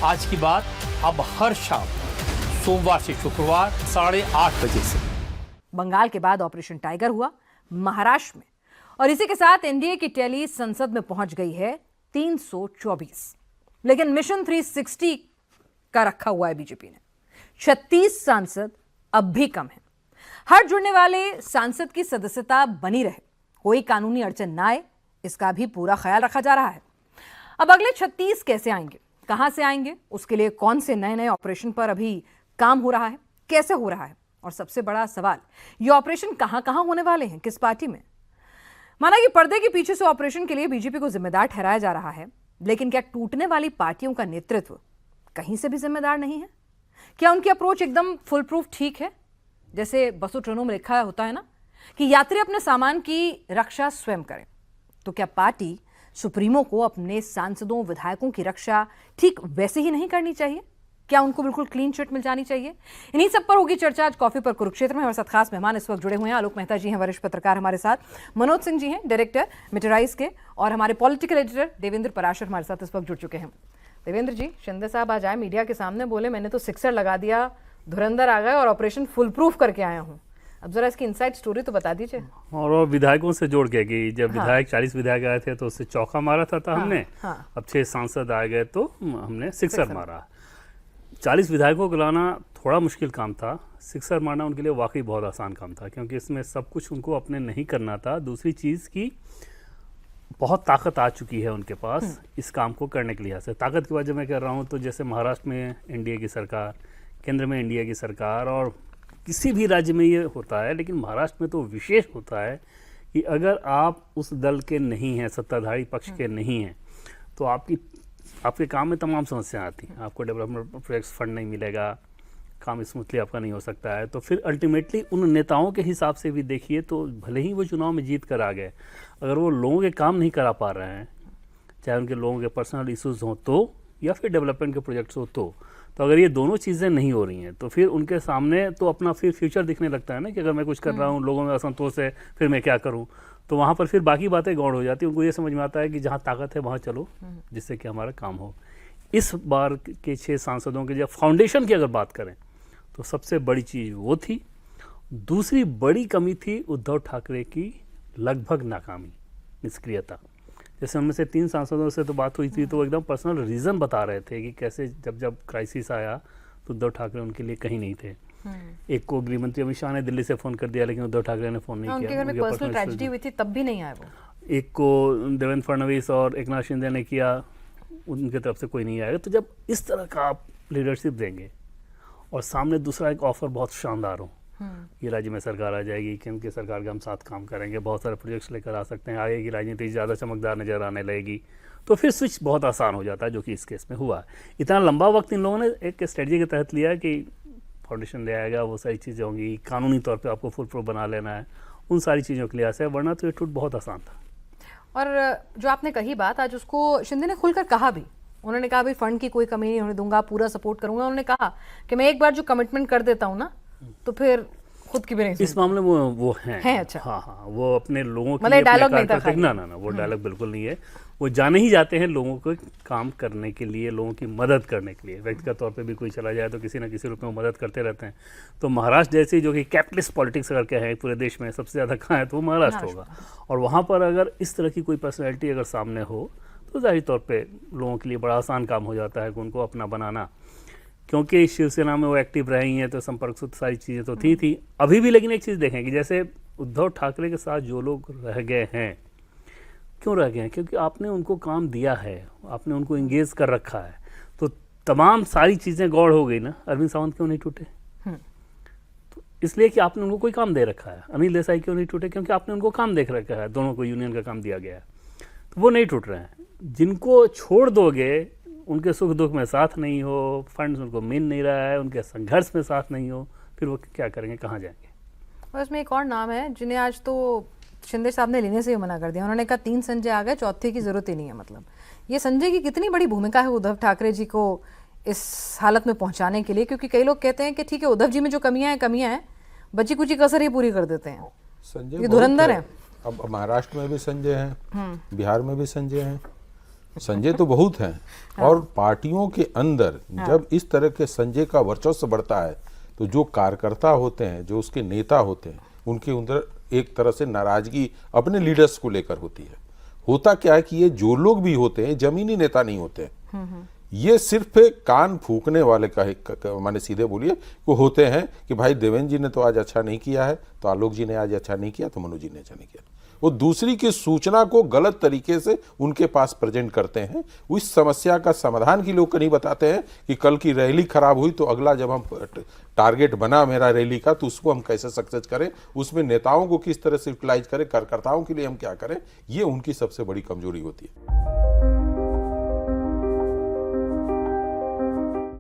आज की बात अब हर शाम सोमवार से शुक्रवार 8:30 बजे से। बंगाल के बाद ऑपरेशन टाइगर हुआ महाराष्ट्र में, और इसी के साथ एनडीए की टैली संसद में पहुंच गई है 324। लेकिन मिशन 360 का रखा हुआ है बीजेपी ने। 36 सांसद अब भी कम हैं। हर जुड़ने वाले सांसद की सदस्यता बनी रहे, कोई कानूनी अड़चन ना आए, इसका भी पूरा ख्याल रखा जा रहा है। अब अगले 36 कैसे आएंगे, कहां से आएंगे, उसके लिए कौन से नए नए ऑपरेशन पर अभी काम हो रहा है, कैसे हो रहा है, और सबसे बड़ा सवाल, ये ऑपरेशन कहां कहां होने वाले हैं, किस पार्टी में। माना कि पर्दे के पीछे से ऑपरेशन के लिए बीजेपी को जिम्मेदार ठहराया जा रहा है, लेकिन क्या टूटने वाली पार्टियों का नेतृत्व कहीं से भी जिम्मेदार नहीं है? क्या उनकी अप्रोच एकदम फुल प्रूफ ठीक है? जैसे बसों ट्रेनों में लिखा होता है ना कि यात्री अपने सामान की रक्षा स्वयं करें, तो क्या पार्टी सुप्रीमो को अपने सांसदों विधायकों की रक्षा ठीक वैसे ही नहीं करनी चाहिए? क्या उनको बिल्कुल क्लीन चिट मिल जानी चाहिए? इन्हीं सब पर होगी चर्चा आज कॉफी पर कुरुक्षेत्र में। हमारे साथ खास मेहमान इस वक्त जुड़े हुए हैं। आलोक मेहता जी हैं, वरिष्ठ पत्रकार हमारे साथ। मनोज सिंह जी हैं, डायरेक्टर मिटराइज के, और हमारे पॉलिटिकल एडिटर देवेंद्र पराशर हमारे साथ इस वक्त जुड़ चुके हैं। देवेंद्र जी, शिंदे साहब आज आए मीडिया के सामने, बोले मैंने तो सिक्सर लगा दिया, धुरंधर आ गए और ऑपरेशन फुल प्रूफ करके आया हूँ। अब जरा इसकी इनसाइड स्टोरी तो बता दीजिए। और विधायकों से जोड़ के कि जब विधायक 40 विधायक आए थे तो उससे चौका मारा था हमने। अब 6 सांसद आ गए तो हमने सिक्सर मारा। 40 विधायकों को लाना थोड़ा मुश्किल काम था, सिक्सर मारना उनके लिए वाकई बहुत आसान काम था, क्योंकि इसमें सब कुछ उनको अपने नहीं करना था। दूसरी चीज़ की बहुत ताकत आ चुकी है उनके पास इस काम को करने के लिए। ताकत की बात जब मैं कर रहा हूँ तो जैसे महाराष्ट्र में एनडीए की सरकार, केंद्र में एनडीए की सरकार, और किसी भी राज्य में ये होता है, लेकिन महाराष्ट्र में तो विशेष होता है कि अगर आप उस दल के नहीं हैं, सत्ताधारी पक्ष के नहीं हैं, तो आपके काम में तमाम समस्याएं आती हैं। आपको डेवलपमेंट प्रोजेक्ट्स फंड नहीं मिलेगा, काम स्मूथली आपका नहीं हो सकता है। तो फिर अल्टीमेटली उन नेताओं के हिसाब से भी देखिए तो भले ही वो चुनाव में जीत कर आ गए, अगर वो लोगों के काम नहीं करा पा रहे हैं, चाहे उनके लोगों के पर्सनल इश्यूज हों तो, या फिर डेवलपमेंट के प्रोजेक्ट्स हो तो अगर ये दोनों चीज़ें नहीं हो रही हैं तो फिर उनके सामने तो अपना फिर फ्यूचर दिखने लगता है ना, कि अगर मैं कुछ कर रहा हूँ, लोगों में असंतोष है, फिर मैं क्या करूँ। तो वहाँ पर फिर बाकी बातें गौड़ हो जाती हैं। उनको ये समझ में आता है कि जहाँ ताकत है वहाँ चलो, जिससे कि हमारा काम हो। इस बार के 6 सांसदों के जब फाउंडेशन की अगर बात करें तो सबसे बड़ी चीज़ वो थी। दूसरी बड़ी कमी थी उद्धव ठाकरे की लगभग नाकामी, निष्क्रियता। जैसे उनमें से 3 सांसदों से तो बात हुई थी तो वो एकदम पर्सनल रीज़न बता रहे थे कि कैसे जब क्राइसिस आया तो उद्धव ठाकरे उनके लिए कहीं नहीं थे। एक को गृह मंत्री अमित शाह ने दिल्ली से फ़ोन कर दिया, लेकिन उद्धव ठाकरे ने फ़ोन नहीं किया। उनके घर में पर्सनल ट्रेजेडी हुई थी, तब भी नहीं आए वो। एक को देवेंद्र फडणवीस और एकनाथ शिंदे ने किया, उनकी तरफ से कोई नहीं आएगा। तो जब इस तरह का आप लीडरशिप देंगे और सामने दूसरा एक ऑफर बहुत शानदार हो, ये राज्य में सरकार आ जाएगी, केंद्र सरकार के हम साथ काम करेंगे, बहुत सारे प्रोजेक्ट्स लेकर आ सकते हैं, आगे की राजनीति ज़्यादा चमकदार नजर आने लगेगी, तो फिर स्विच बहुत आसान हो जाता है, जो कि इस केस में हुआ है। इतना लंबा वक्त इन लोगों ने एक स्ट्रेटजी के तहत लिया कि फाउंडेशन ले आएगा, वो सारी चीज़ें होंगी, कानूनी तौर पर आपको फुल प्रूफ बना लेना है, उन सारी चीज़ों के लिहाज से, वरना तो ये टूट बहुत आसान था। और जो आपने कही बात, आज उसको शिंदे ने खुलकर कहा भी। उन्होंने कहा भाई फंड की कोई कमी नहीं होने दूंगा, पूरा सपोर्ट करूंगा। उन्होंने कहा कि मैं एक बार जो कमिटमेंट कर देता हूँ ना, तो फिर खुद की भी नहीं। इस मामले में वो हैं। अच्छा। हाँ, वो अपने लोगों के लिए डायलॉग नहीं था। ना, वो डायलॉग बिल्कुल नहीं है। वो जाने ही जाते हैं लोगों को काम करने के लिए, लोगों की मदद करने के लिए। व्यक्तिगत तौर पे भी कोई चला जाए तो किसी न किसी रूप में वो मदद करते रहते हैं। तो महाराष्ट्र जैसी जो कि कैपिटलिस्ट पॉलिटिक्स अगर क्या है पूरे देश में सबसे ज़्यादा कहाँ है तो वो महाराष्ट्र होगा। और वहाँ पर अगर इस तरह की कोई पर्सनैलिटी अगर सामने हो तो जाहिर तौर पर लोगों के लिए बड़ा आसान काम हो जाता है कि उनको अपना बनाना, क्योंकि शिवसेना में वो एक्टिव रही हैं तो संपर्क सूत्र सारी चीज़ें तो थी अभी भी। लेकिन एक चीज़ देखें कि जैसे उद्धव ठाकरे के साथ जो लोग रह गए हैं, क्यों रह गए हैं? क्योंकि आपने उनको काम दिया है, आपने उनको इंगेज कर रखा है, तो तमाम सारी चीज़ें गौड़ हो गई ना। अरविंद सावंत क्यों नहीं टूटे? तो इसलिए कि आपने उनको कोई काम दे रखा है। अनिल देसाई क्यों नहीं टूटे? क्योंकि आपने उनको काम देख रखा है, दोनों को यूनियन का काम दिया गया है, तो वो नहीं टूट रहे हैं। जिनको छोड़ दोगे, उनके सुख दुख में साथ नहीं हो, फंड्स उनको मिल नहीं रहा है, उनके संघर्ष में साथ नहीं हो, फिर वो क्या करेंगे, कहाँ जाएंगे? और इसमें एक और नाम है जिन्हें आज तो शिंदे साहब ने लेने से ही मना कर दिया। उन्होंने कहा 3 संजय आ गए, चौथे की जरूरत ही नहीं है। मतलब ये संजय की कितनी बड़ी भूमिका है उद्धव ठाकरे जी को इस हालत में पहुंचाने के लिए? क्योंकि कई लोग कहते हैं कि ठीक है उद्धव जी में जो कमियां हैं, बची कुची कसर ही पूरी कर देते हैं। संजय ये धुरंधर है। अब महाराष्ट्र में भी संजय हैं, बिहार में भी संजय हैं, संजय तो बहुत हैं। और पार्टियों के अंदर जब इस तरह के संजय का वर्चस्व बढ़ता है तो जो कार्यकर्ता होते हैं, जो उसके नेता होते हैं, उनके अंदर एक तरह से नाराजगी अपने लीडर्स को लेकर होती है। होता क्या है कि ये जो लोग भी होते हैं जमीनी नेता नहीं होते, ये सिर्फ कान फूकने वाले का माने सीधे बोलिए वो होते हैं कि भाई देवेंद्र जी ने तो आज अच्छा नहीं किया है, तो आलोक जी ने आज अच्छा नहीं किया, तो मनोज जी ने अच्छा नहीं किया। वो दूसरी की सूचना को गलत तरीके से उनके पास प्रेजेंट करते हैं। उस समस्या का समाधान के लोग नहीं बताते हैं कि कल की रैली खराब हुई तो अगला जब हम टारगेट बना मेरा रैली का तो उसको हम कैसे सक्सेस करें, उसमें नेताओं को किस तरह से यूटिलाइज करें, कार्यकर्ताओं के लिए हम क्या करें, ये उनकी सबसे बड़ी कमजोरी होती है।